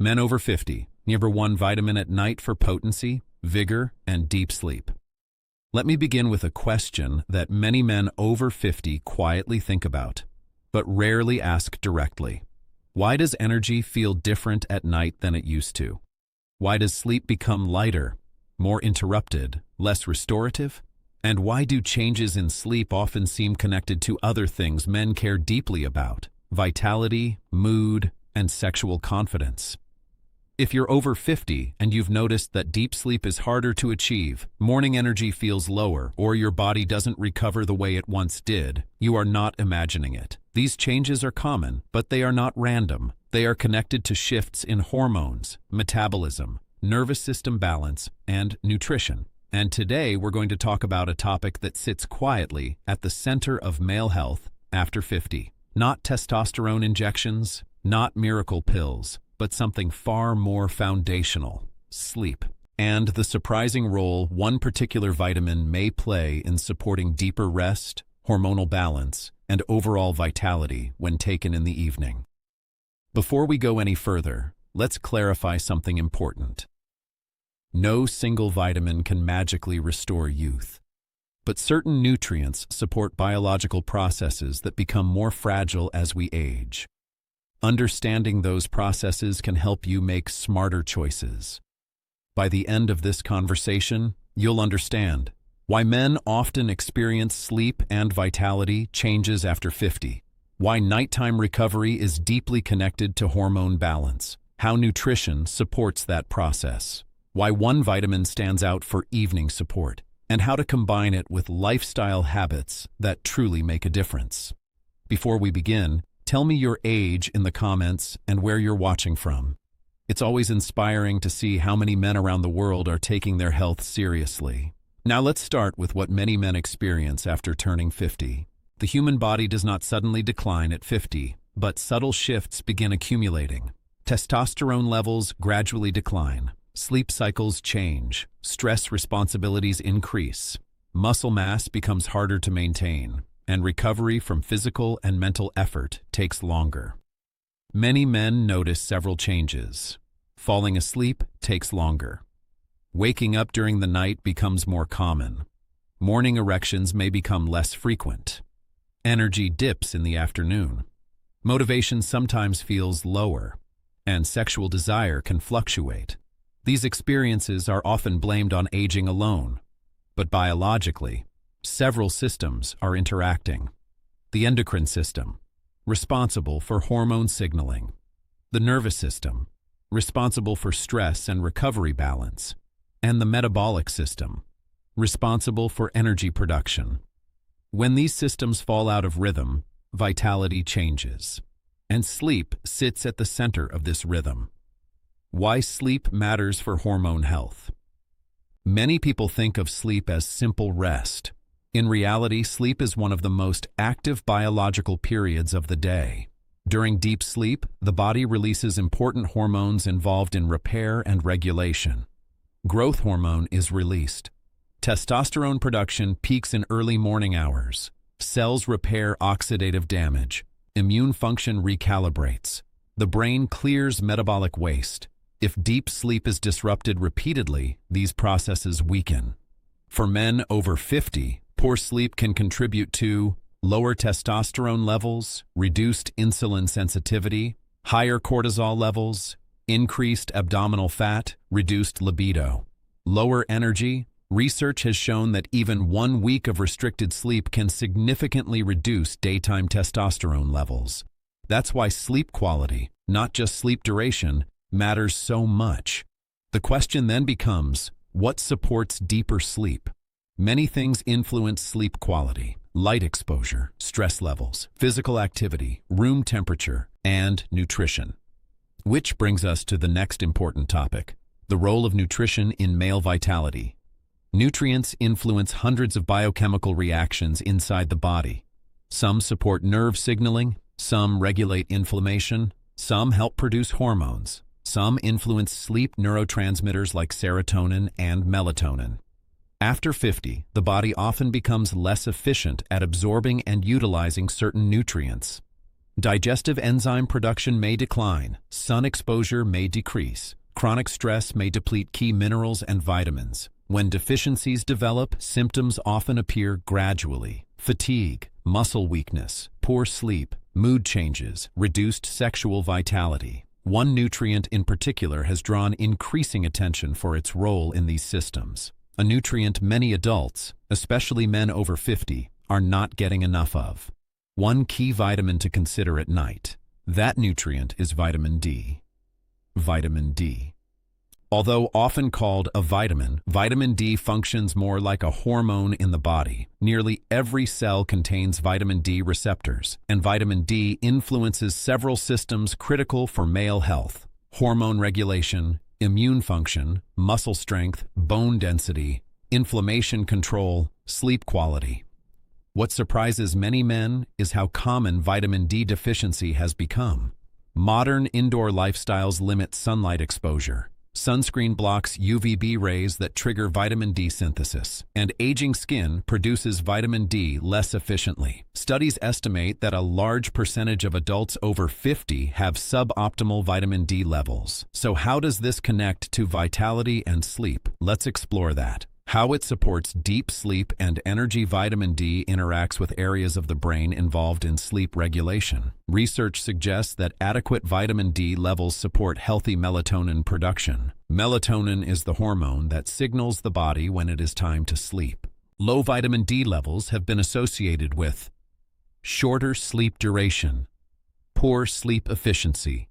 Men over 50, number 1 vitamin at night for potency, vigor, and deep sleep. Let me begin with a question that many men over 50 quietly think about, but rarely ask directly. Why does energy feel different at night than it used to? Why does sleep become lighter, more interrupted, less restorative? And why do changes in sleep often seem connected to other things men care deeply about: vitality, mood, and sexual confidence? If you're over 50 and you've noticed that deep sleep is harder to achieve, morning energy feels lower, or your body doesn't recover the way it once did, you are not imagining it. These changes are common, but they are not random. They are connected to shifts in hormones, metabolism, nervous system balance, and nutrition. And today we're going to talk about a topic that sits quietly at the center of male health after 50. Not testosterone injections, not miracle pills, but something far more foundational: sleep. And the surprising role one particular vitamin may play in supporting deeper rest, hormonal balance, and overall vitality when taken in the evening. Before we go any further, let's clarify something important. No single vitamin can magically restore youth, but certain nutrients support biological processes that become more fragile as we age. Understanding those processes can help you make smarter choices. By the end of this conversation, you'll understand why men often experience sleep and vitality changes after 50, why nighttime recovery is deeply connected to hormone balance, how nutrition supports that process, why one vitamin stands out for evening support, and how to combine it with lifestyle habits that truly make a difference. Before we begin, tell me your age in the comments and where you're watching from. It's always inspiring to see how many men around the world are taking their health seriously. Now let's start with what many men experience after turning 50. The human body does not suddenly decline at 50, but subtle shifts begin accumulating. Testosterone levels gradually decline. Sleep cycles change. Stress responsibilities increase. Muscle mass becomes harder to maintain, and recovery from physical and mental effort takes longer. Many men notice several changes. Falling asleep takes longer. Waking up during the night becomes more common. Morning erections may become less frequent. Energy dips in the afternoon. Motivation sometimes feels lower, and sexual desire can fluctuate. These experiences are often blamed on aging alone, but biologically, several systems are interacting. The endocrine system, responsible for hormone signaling. The nervous system, responsible for stress and recovery balance. And the metabolic system, responsible for energy production. When these systems fall out of rhythm, vitality changes. And sleep sits at the center of this rhythm. Why sleep matters for hormone health. Many people think of sleep as simple rest. In reality, sleep is one of the most active biological periods of the day. During deep sleep, the body releases important hormones involved in repair and regulation. Growth hormone is released. Testosterone production peaks in early morning hours. Cells repair oxidative damage. Immune function recalibrates. The brain clears metabolic waste. If deep sleep is disrupted repeatedly, these processes weaken. For men over 50, poor sleep can contribute to lower testosterone levels, reduced insulin sensitivity, higher cortisol levels, increased abdominal fat, reduced libido, lower energy. Research has shown that even 1 week of restricted sleep can significantly reduce daytime testosterone levels. That's why sleep quality, not just sleep duration, matters so much. The question then becomes, what supports deeper sleep? Many things influence sleep quality: light exposure, stress levels, physical activity, room temperature, and nutrition. Which brings us to the next important topic: the role of nutrition in male vitality. Nutrients influence hundreds of biochemical reactions inside the body. Some support nerve signaling, some regulate inflammation, some help produce hormones, some influence sleep neurotransmitters like serotonin and melatonin. After 50, the body often becomes less efficient at absorbing and utilizing certain nutrients. Digestive enzyme production may decline, sun exposure may decrease, chronic stress may deplete key minerals and vitamins. When deficiencies develop, symptoms often appear gradually: fatigue, muscle weakness, poor sleep, mood changes, reduced sexual vitality. One nutrient in particular has drawn increasing attention for its role in these systems, a nutrient many adults, especially men over 50, are not getting enough of. One key vitamin to consider at night. That nutrient is vitamin D. Vitamin D. Although often called a vitamin, vitamin D functions more like a hormone in the body. Nearly every cell contains vitamin D receptors, and vitamin D influences several systems critical for male health: hormone regulation, immune function, muscle strength, bone density, inflammation control, sleep quality. What surprises many men is how common vitamin D deficiency has become. Modern indoor lifestyles limit sunlight exposure. Sunscreen blocks UVB rays that trigger vitamin D synthesis, and aging skin produces vitamin D less efficiently. Studies estimate that a large percentage of adults over 50 have suboptimal vitamin D levels. So how does this connect to vitality and sleep? Let's explore that. How it supports deep sleep and energy. Vitamin D interacts with areas of the brain involved in sleep regulation. Research suggests that adequate vitamin D levels support healthy melatonin production. Melatonin is the hormone that signals the body when it is time to sleep. Low vitamin D levels have been associated with shorter sleep duration, poor sleep efficiency,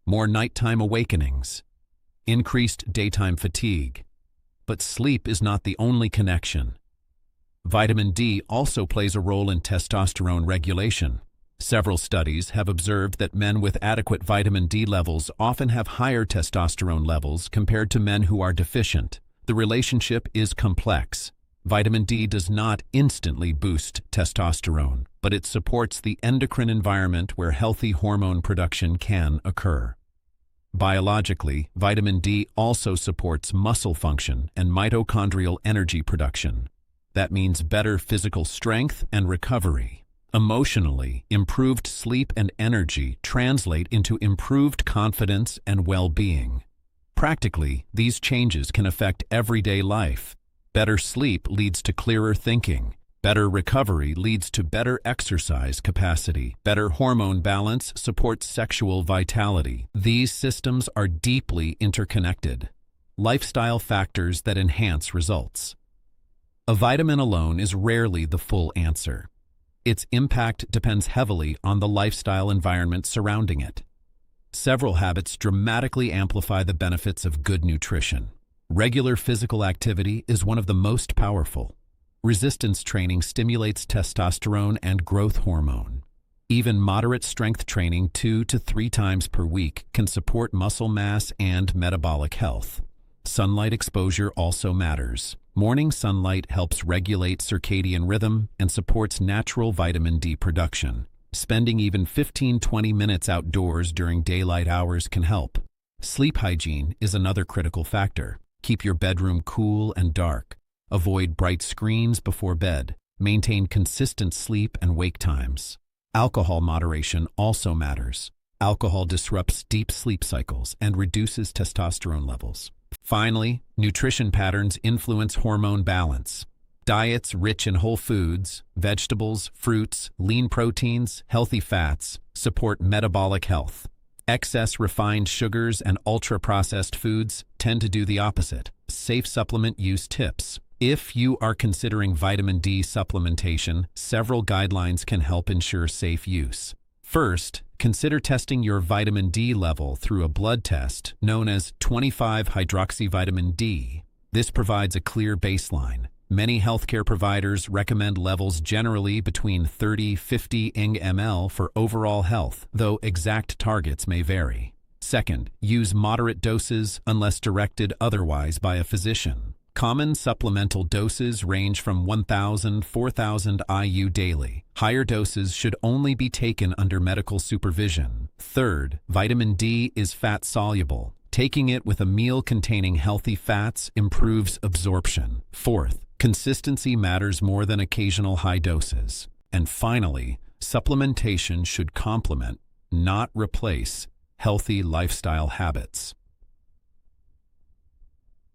more nighttime awakenings, increased daytime fatigue. But sleep is not the only connection. Vitamin D also plays a role in testosterone regulation. Several studies have observed that men with adequate vitamin D levels often have higher testosterone levels compared to men who are deficient. The relationship is complex. Vitamin D does not instantly boost testosterone, but it supports the endocrine environment where healthy hormone production can occur. Biologically, vitamin D also supports muscle function and mitochondrial energy production. That means better physical strength and recovery. Emotionally, improved sleep and energy translate into improved confidence and well-being. Practically, these changes can affect everyday life. Better sleep leads to clearer thinking. Better recovery leads to better exercise capacity. Better hormone balance supports sexual vitality. These systems are deeply interconnected. Lifestyle factors that enhance results. A vitamin alone is rarely the full answer. Its impact depends heavily on the lifestyle environment surrounding it. Several habits dramatically amplify the benefits of good nutrition. Regular physical activity is one of the most powerful. Resistance training stimulates testosterone and growth hormone. Even moderate strength training 2 to 3 times per week can support muscle mass and metabolic health. Sunlight exposure also matters. Morning sunlight helps regulate circadian rhythm and supports natural vitamin D production. Spending even 15-20 minutes outdoors during daylight hours can help. Sleep hygiene is another critical factor. Keep your bedroom cool and dark. Avoid bright screens before bed. Maintain consistent sleep and wake times. Alcohol moderation also matters. Alcohol disrupts deep sleep cycles and reduces testosterone levels. Finally, nutrition patterns influence hormone balance. Diets rich in whole foods, vegetables, fruits, lean proteins, healthy fats support metabolic health. Excess refined sugars and ultra-processed foods tend to do the opposite. Safe supplement use tips. If you are considering vitamin D supplementation, several guidelines can help ensure safe use. First, consider testing your vitamin D level through a blood test known as 25-hydroxyvitamin D. This provides a clear baseline. Many healthcare providers recommend levels generally between 30-50 mg/ml for overall health, though exact targets may vary. Second, use moderate doses unless directed otherwise by a physician. Common supplemental doses range from 1,000-4,000 IU daily. Higher doses should only be taken under medical supervision. Third, vitamin D is fat-soluble. Taking it with a meal containing healthy fats improves absorption. Fourth, consistency matters more than occasional high doses. And finally, Supplementation should complement, not replace, healthy lifestyle habits.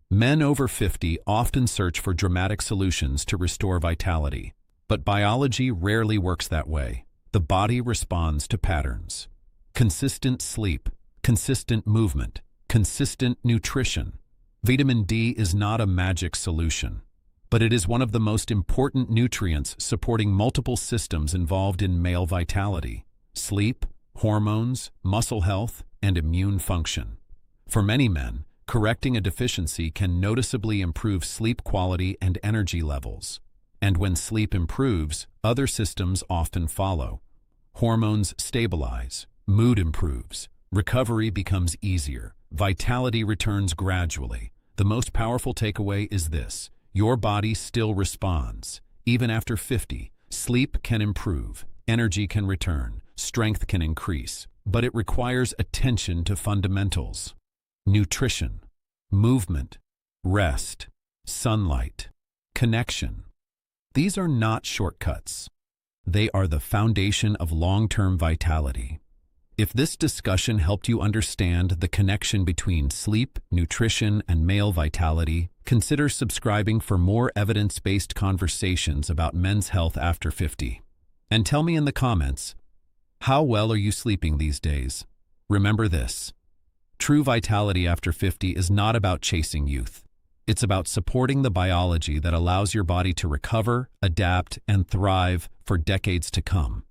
Men over 50 often search for dramatic solutions to restore vitality, but biology rarely works that way. The body responds to patterns. Consistent sleep, consistent movement, consistent nutrition. Vitamin D is not a magic solution, but it is one of the most important nutrients supporting multiple systems involved in male vitality: sleep, hormones, muscle health, and immune function. For many men, correcting a deficiency can noticeably improve sleep quality and energy levels. And when sleep improves, other systems often follow. Hormones stabilize, mood improves, recovery becomes easier, vitality returns gradually. The most powerful takeaway is this: your body still responds. Even after 50, sleep can improve, energy can return, strength can increase, but it requires attention to fundamentals: nutrition, movement, rest, sunlight, connection. These are not shortcuts. They are the foundation of long-term vitality. If this discussion helped you understand the connection between sleep, nutrition, and male vitality, consider subscribing for more evidence-based conversations about men's health after 50. And tell me in the comments, how well are you sleeping these days? Remember this: true vitality after 50 is not about chasing youth. It's about supporting the biology that allows your body to recover, adapt, and thrive for decades to come.